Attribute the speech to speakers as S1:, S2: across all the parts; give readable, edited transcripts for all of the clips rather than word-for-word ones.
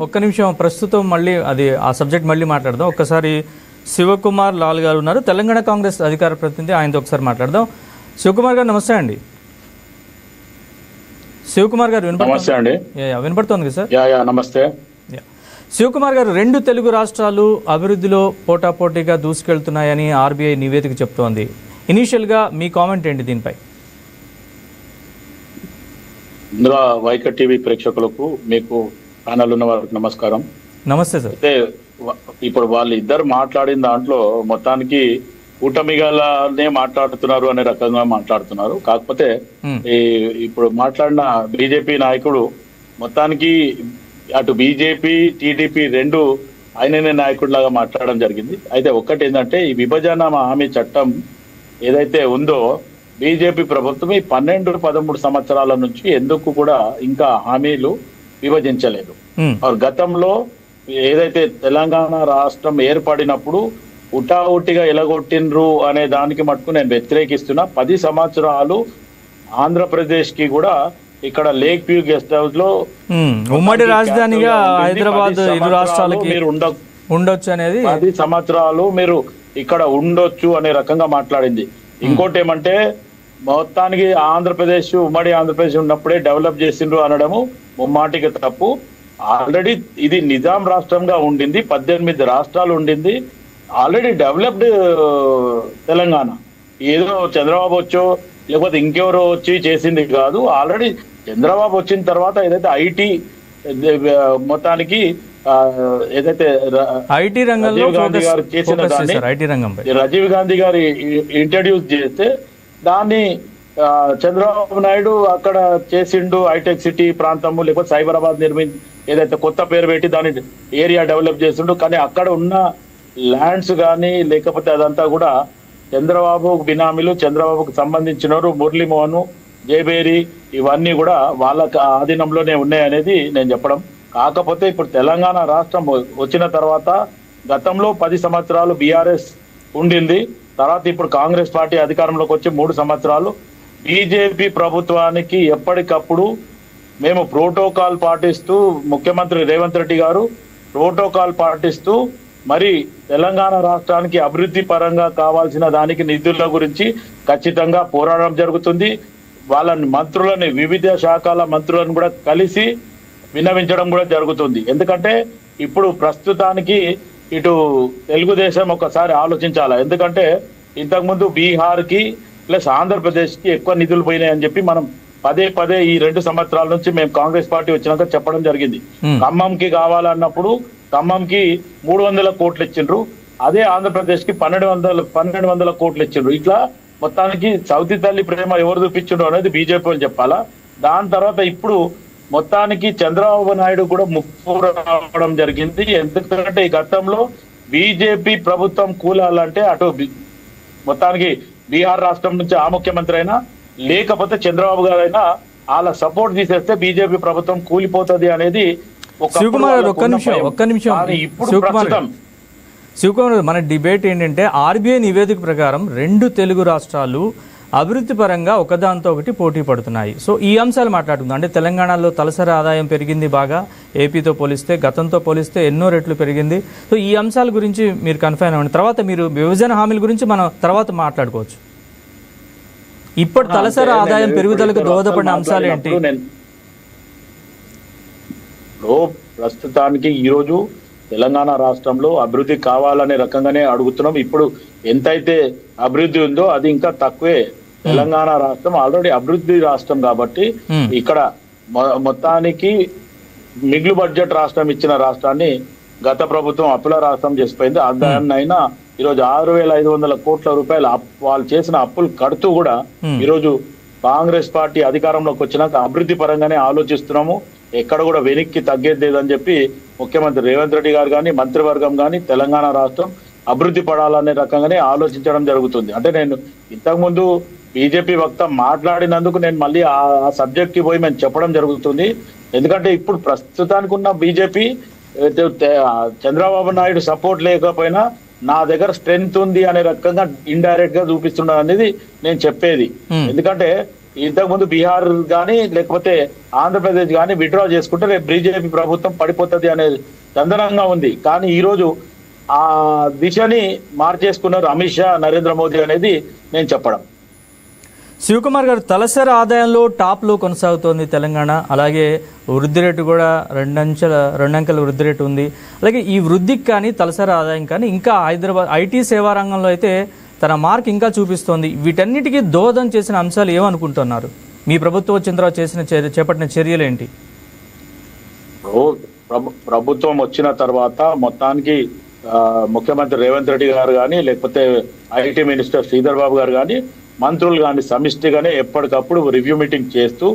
S1: ఒక్క నిమిషం ప్రస్తుతం మళ్ళీ అది ఆ సబ్జెక్ట్ మళ్ళీ మాట్లాడదాం. ఒక్కసారి శివకుమార్ లాల్ గారు ఉన్నారు, తెలంగాణ కాంగ్రెస్ అధికార ప్రతినిధి, ఆయనతో ఒకసారి మాట్లాడదాం. శివకుమార్ గారు నమస్తే అండి. శివకుమార్ గారు వినపడుతోంది కదా సార్?
S2: నమస్తే.
S1: శివకుమార్ గారు, రెండు తెలుగు రాష్ట్రాలు అభివృద్ధిలో పోటాపోటీగా దూసుకెళ్తున్నాయని ఆర్బీఐ నివేదిక చెప్తోంది. ఇనీషియల్గా మీ కామెంట్ ఏంటి దీనిపై?
S2: ఇందులో వైకట్ టీవీ ప్రేక్షకులకు, మీకు ప్యానల్ ఉన్న వారికి నమస్కారం.
S1: నమస్తే సార్.
S2: అయితే ఇప్పుడు వాళ్ళు ఇద్దరు మాట్లాడిన దాంట్లో మొత్తానికి కూటమిగానే మాట్లాడుతున్నారు అనే రకంగా మాట్లాడుతున్నారు. కాకపోతే ఇప్పుడు మాట్లాడిన బీజేపీ నాయకుడు మొత్తానికి అటు బీజేపీ టీడీపీ రెండు ఆయననే నాయకుడిలాగా మాట్లాడడం జరిగింది. అయితే ఒక్కటి ఏంటంటే, ఈ విభజన హామీ చట్టం ఏదైతే ఉందో బీజేపీ ప్రభుత్వం ఈ 12-13 సంవత్సరాల నుంచి ఎందుకు కూడా ఇంకా హామీలు విభజించలేదు. గతంలో ఏదైతే తెలంగాణ రాష్ట్రం ఏర్పడినప్పుడు ఉటావుటిగా ఎలగొట్టిండ్రు అనే దానికి మటుకు నేను వ్యతిరేకిస్తున్నా. 10 సంవత్సరాలు ఆంధ్రప్రదేశ్ కి కూడా ఇక్కడ లేక్ వ్యూ గెస్ట్ హౌస్ లో
S1: ఉమ్మడి రాజధానిగా హైదరాబాద్ ఇరు రాష్ట్రాలకి
S2: మీరు
S1: ఉండొచ్చు అనేది
S2: 10 సంవత్సరాలు మీరు ఇక్కడ ఉండొచ్చు అనే రకంగా మాట్లాడింది. ఇంకోటి ఏమంటే, మొత్తానికి ఆంధ్రప్రదేశ్ ఉమ్మడి ఆంధ్రప్రదేశ్ ఉన్నప్పుడే డెవలప్ చేసిండ్రు అనడము ముమ్మాటికి తప్పు. ఆల్రెడీ ఇది నిజాం రాష్ట్రంగా ఉండింది, 18 రాష్ట్రాలు ఉండింది, ఆల్రెడీ డెవలప్డ్ తెలంగాణ. ఏదో చంద్రబాబు వచ్చో లేకపోతే ఇంకెవరో వచ్చి చేసింది కాదు. ఆల్రెడీ చంద్రబాబు వచ్చిన తర్వాత ఏదైతే ఐటీ మొత్తానికి ఏదైతే
S1: ఐటీ రంగంలో
S2: రాజీవ్ గాంధీ గారు చేసిన దాన్ని రాజీవ్ గాంధీ గారు ఇంట్రడ్యూస్ చేస్తే దాన్ని చంద్రబాబు నాయుడు అక్కడ చేసిండు. హైటెక్ సిటీ ప్రాంతము లేకపోతే సైబరాబాద్ ఏదైతే కొత్త పేరు పెట్టి దాని ఏరియా డెవలప్ చేసిండు. కానీ అక్కడ ఉన్న ల్యాండ్స్ కానీ లేకపోతే అదంతా కూడా చంద్రబాబు బినామీలు, చంద్రబాబుకు సంబంధించిన మురళీమోహన్, జయబేరి ఇవన్నీ కూడా వాళ్ళ ఆధీనంలోనే ఉన్నాయనేది నేను చెప్పడం. కాకపోతే ఇప్పుడు తెలంగాణ రాష్ట్రం వచ్చిన తర్వాత గతంలో 10 సంవత్సరాలు బీఆర్ఎస్ ఉండింది. తర్వాత ఇప్పుడు కాంగ్రెస్ పార్టీ అధికారంలోకి వచ్చి 3 సంవత్సరాలు బీజేపీ ప్రభుత్వానికి ఎప్పటికప్పుడు మేము ప్రోటోకాల్ పాటిస్తూ, ముఖ్యమంత్రి రేవంత్ రెడ్డి గారు ప్రోటోకాల్ పాటిస్తూ మరి తెలంగాణ రాష్ట్రానికి అభివృద్ధి పరంగా కావాల్సిన దానికి నిధుల గురించి ఖచ్చితంగా పోరాటం జరుగుతుంది. వాళ్ళని మంత్రులని, వివిధ శాఖల మంత్రులను కూడా కలిసి విన్నవించడం కూడా జరుగుతుంది. ఎందుకంటే ఇప్పుడు ప్రస్తుతానికి ఇటు తెలుగుదేశం ఒకసారి ఆలోచించాలి. ఎందుకంటే ఇంతకుముందు బీహార్కి ప్లస్ ఆంధ్రప్రదేశ్కి ఎక్కువ నిధులు పోయినాయని చెప్పి మనం పదే ఈ 2 సంవత్సరాల నుంచి మేము కాంగ్రెస్ పార్టీ వచ్చినాక చెప్పడం జరిగింది. ఖమ్మంకి కావాలన్నప్పుడు ఖమ్మంకి 300 కోట్లు ఇచ్చిండ్రు, అదే ఆంధ్రప్రదేశ్ కి 1200 కోట్లు ఇచ్చిండ్రు. ఇట్లా మొత్తానికి సౌతి తల్లి ప్రేమ ఎవరు చూపించిండ్రు అనేది బీజేపీ వాళ్ళు చెప్పాలా. దాని తర్వాత ఇప్పుడు మొత్తానికి చంద్రబాబు నాయుడు కూడా ముప్పు రావడం జరిగింది. ఎందుకంటే ఈ గతంలో బీజేపీ ప్రభుత్వం కూలాలంటే అటు మొత్తానికి బీహార్ రాష్ట్రం నుంచి ఆ ముఖ్యమంత్రి అయినా లేకపోతే చంద్రబాబు గారు అయినా వాళ్ళ సపోర్ట్ తీసేస్తే బీజేపీ ప్రభుత్వం కూలిపోతుంది అనేది
S1: శివకుమార్ ఒక్క నిమిషం శివకుమార్, మన డిబేట్ ఏంటంటే ఆర్బీఐ నివేదిక ప్రకారం 2 తెలుగు రాష్ట్రాలు అభివృద్ధి పరంగా ఒకదాంతో ఒకటి పోటీ పడుతున్నాయి. సో ఈ అంశాలు మాట్లాడుకుందాం. అంటే తెలంగాణలో తలసరి ఆదాయం పెరిగింది బాగా, ఏపీతో పోలిస్తే గతంతో పోలిస్తే ఎన్నో రెట్లు పెరిగింది. సో ఈ అంశాల గురించి మీరు కన్ఫైన్ అవ్వండి. తర్వాత మీరు విభజన హామీల గురించి మనం తర్వాత మాట్లాడుకోవచ్చు. ఇప్పుడు తలసరి ఆదాయం పెరుగుదలకు దోహదపడిన అంశాలు ఏంటి?
S2: ప్రస్తుతానికి ఈరోజు తెలంగాణ రాష్ట్రంలో అభివృద్ధి కావాలనే రకంగానే అడుగుతున్నాం. ఇప్పుడు ఎంతైతే అభివృద్ధి ఉందో అది ఇంకా తక్కువే. తెలంగాణ రాష్ట్రం ఆల్రెడీ అభివృద్ధి రాష్ట్రం కాబట్టి ఇక్కడ మొత్తానికి మిగులు బడ్జెట్ రాష్ట్రం ఇచ్చిన రాష్ట్రాన్ని గత ప్రభుత్వం అప్పుల రాష్ట్రం చేసిపోయింది. దాన్నైనా ఈరోజు 6,500 కోట్ల రూపాయలు వాళ్ళు చేసిన అప్పులు కడుతూ కూడా ఈరోజు కాంగ్రెస్ పార్టీ అధికారంలోకి వచ్చినాక అభివృద్ధి పరంగానే ఆలోచిస్తున్నాము. ఎక్కడ కూడా వెనక్కి తగ్గేది లేదని చెప్పి ముఖ్యమంత్రి రేవంత్ రెడ్డి గారు కానీ మంత్రివర్గం కానీ తెలంగాణ రాష్ట్రం అభివృద్ధి పడాలనే రకంగానే ఆలోచించడం జరుగుతుంది. అంటే నేను ఇంతకుముందు బీజేపీ వక్త మాట్లాడినందుకు నేను మళ్ళీ ఆ సబ్జెక్ట్ కి పోయి మేము చెప్పడం జరుగుతుంది. ఎందుకంటే ఇప్పుడు ప్రస్తుతానికి ఉన్న బీజేపీ చంద్రబాబు నాయుడు సపోర్ట్ లేకపోయినా నా దగ్గర స్ట్రెంగ్త్ ఉంది అనే రకంగా ఇండైరెక్ట్ గా చూపిస్తున్నారు అనేది నేను చెప్పేది. ఎందుకంటే ఇంతకు ముందు బీహార్ గానీ లేకపోతే ఆంధ్రప్రదేశ్ గానీ విత్డ్రా చేసుకుంటే రేపు బీజేపీ ప్రభుత్వం పడిపోతుంది అనే చందనంగా ఉంది. కానీ ఈ రోజు ఆ దిశని మార్చేసుకున్నారు అమిత్ షా, నరేంద్ర మోదీ అనేది నేను చెప్పడం.
S1: శివకుమార్ గారు, తలసరి ఆదాయంలో టాప్లో కొనసాగుతోంది తెలంగాణ. అలాగే వృద్ధి రేటు కూడా రెండు అంకెల వృద్ధి రేటు ఉంది. అలాగే ఈ వృద్ధికి కానీ తలసరి ఆదాయం కానీ ఇంకా హైదరాబాద్ ఐటీ సేవా రంగంలో అయితే తన మార్క్ ఇంకా చూపిస్తోంది. వీటన్నిటికీ దోహదం చేసిన అంశాలు ఏమనుకుంటున్నారు? మీ ప్రభుత్వం వచ్చిన తర్వాత చేపట్టిన చర్యలు ఏంటి?
S2: ప్రభుత్వం వచ్చిన తర్వాత మొత్తానికి ముఖ్యమంత్రి రేవంత్ రెడ్డి గారు కానీ లేకపోతే ఐటీ మినిస్టర్ శ్రీధర్ బాబు గారు కానీ మంత్రులు కానీ సమిష్టిగానే ఎప్పటికప్పుడు రివ్యూ మీటింగ్ చేస్తూ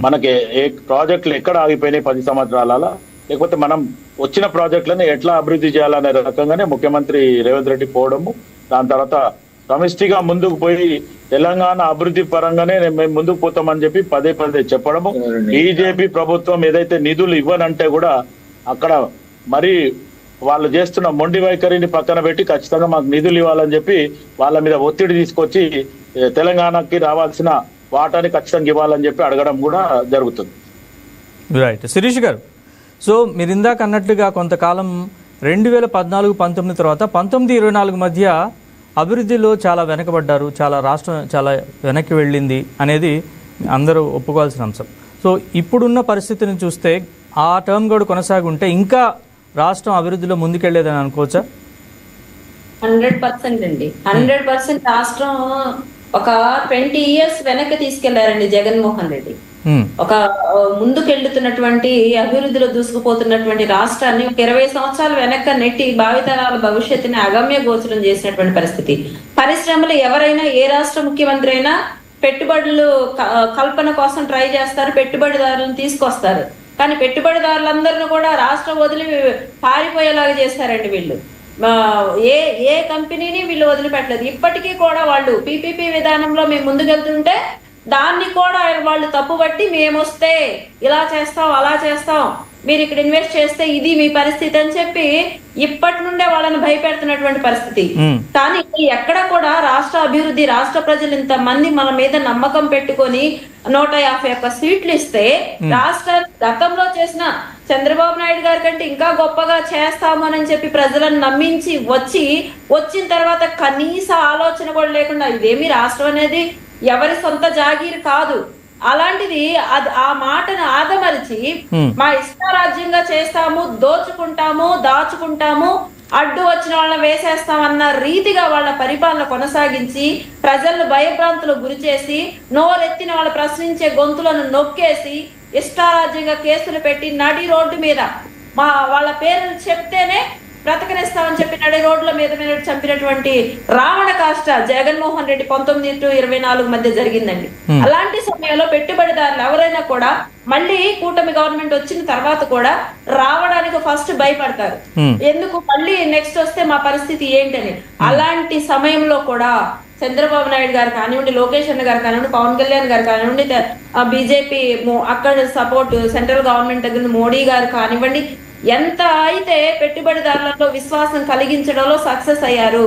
S2: మనకి ఏ ప్రాజెక్టులు ఎక్కడ ఆగిపోయినాయి 10 సంవత్సరాల, లేకపోతే మనం వచ్చిన ప్రాజెక్టులను ఎట్లా అభివృద్ధి చేయాలనే రకంగానే ముఖ్యమంత్రి రేవంత్ రెడ్డి పోవడము, దాని తర్వాత సమిష్టిగా ముందుకు పోయి తెలంగాణ అభివృద్ధి పరంగానే మేము ముందుకు పోతామని చెప్పి పదే చెప్పడము. బీజేపీ ప్రభుత్వం ఏదైతే నిధులు ఇవ్వనంటే కూడా అక్కడ మరి వాళ్ళు చేస్తున్న మొండి వైఖరిని పక్కన పెట్టి ఖచ్చితంగా మాకు నిధులు ఇవ్వాలని చెప్పి వాళ్ళ మీద ఒత్తిడి తీసుకొచ్చి తెలంగాణకి రావాల్సిన వాటాని ఖచ్చితంగా ఇవ్వాలని చెప్పి అడగడం కూడా జరుగుతుంది.
S1: రైట్ శిరీష్ గారు, సో మీరు ఇందాక అన్నట్లుగా కొంతకాలం 2014-19 తర్వాత 19-24 మధ్య అభివృద్ధిలో చాలా వెనకబడ్డారు, రాష్ట్రం చాలా వెనక్కి వెళ్ళింది అనేది అందరూ ఒప్పుకోవాల్సిన అంశం. సో ఇప్పుడున్న పరిస్థితిని చూస్తే ఆ టర్మ్ కూడా కొనసాగుంటే ఇంకా రాష్ట్రం అభివృద్ధిలో ముందుకెళ్లేదని అనుకోవచ్చా?
S3: 100% అండి. 100% రాష్ట్రం ఒక 20 years వెనక్కి తీసుకెళ్లారండి జగన్మోహన్ రెడ్డి. ఒక ముందుకెళ్తున్నటువంటి అభివృద్ధిలో దూసుకుపోతున్నటువంటి రాష్ట్రాన్ని ఒక 20 సంవత్సరాలు వెనక్కి నెట్టి భావితరాల భవిష్యత్తుని అగమ్య గోచరం చేసినటువంటి పరిస్థితి. పరిశ్రమలు ఎవరైనా ఏ రాష్ట్ర ముఖ్యమంత్రి అయినా పెట్టుబడులు కల్పన కోసం ట్రై చేస్తారు, పెట్టుబడిదారులను తీసుకొస్తారు. కానీ పెట్టుబడిదారులందరినీ కూడా రాష్ట్రం వదిలి పారిపోయేలాగా చేస్తారండి వీళ్ళు. ఏ కంపెనీని వీళ్ళు వదిలిపెట్టలేదు. ఇప్పటికీ కూడా వాళ్ళు పీపీపీ విధానంలో మేము ముందుకెళ్తుంటే దాన్ని కూడా వాళ్ళు తప్పుబట్టి మేమొస్తే ఇలా చేస్తాం అలా చేస్తాం, మీరు ఇక్కడ ఇన్వెస్ట్ చేస్తే ఇది మీ పరిస్థితి అని చెప్పి ఇప్పటి నుండే వాళ్ళని భయపెడుతున్నటువంటి పరిస్థితి. కానీ ఎక్కడ కూడా రాష్ట్ర అభివృద్ధి, రాష్ట్ర ప్రజలు ఇంతమంది మన మీద నమ్మకం పెట్టుకొని 151 సీట్లు ఇస్తే రాష్ట్ర గతంలో చేసిన చంద్రబాబు నాయుడు గారి కంటే ఇంకా గొప్పగా చేస్తామని చెప్పి ప్రజలను నమ్మించి వచ్చిన తర్వాత కనీస ఆలోచన కూడా లేకుండా ఇదేమి రాష్ట్రం అనేది ఎవరి సొంత జాగీరు కాదు, అలాంటిది ఆ మాటను ఆదమరిచి మా ఇష్టారాజ్యంగా చేస్తాము, దోచుకుంటాము, దాచుకుంటాము, అడ్డు వచ్చిన వాళ్ళని వేసేస్తామన్న రీతిగా వాళ్ళ పరిపాలన కొనసాగించి ప్రజలను భయభ్రాంతులకు గురి చేసి నోరెత్తిన వాళ్ళు ప్రశ్నించే గొంతులను నొక్కేసి ఇష్టారాజ్యంగా కేసులు పెట్టి నడి రోడ్డు మీద వాళ్ళ పేర్లు చెప్తేనే బ్రతకనిస్తామని చెప్పి నడి రోడ్ల మీద చంపినటువంటి రావణ కాష్ట జగన్మోహన్ రెడ్డి 19-24 మధ్య జరిగిందండి. అలాంటి సమయంలో పెట్టుబడిదారులు ఎవరైనా కూడా మళ్ళీ కూటమి గవర్నమెంట్ వచ్చిన తర్వాత కూడా రావడానికి ఫస్ట్ భయపడతారు. ఎందుకు మళ్ళీ నెక్స్ట్ వస్తే మా పరిస్థితి ఏంటని. అలాంటి సమయంలో కూడా చంద్రబాబు నాయుడు గారు కానివ్వండి, లోకేష్ అన్న గారు కానివ్వండి, పవన్ కళ్యాణ్ గారు కానివ్వండి, బీజేపీ అక్కడ సపోర్ట్ సెంట్రల్ గవర్నమెంట్ దగ్గర మోడీ గారు కానివ్వండి, ఎంత అయితే పెట్టుబడిదారులలో విశ్వాసం కలిగించడంలో సక్సెస్ అయ్యారు.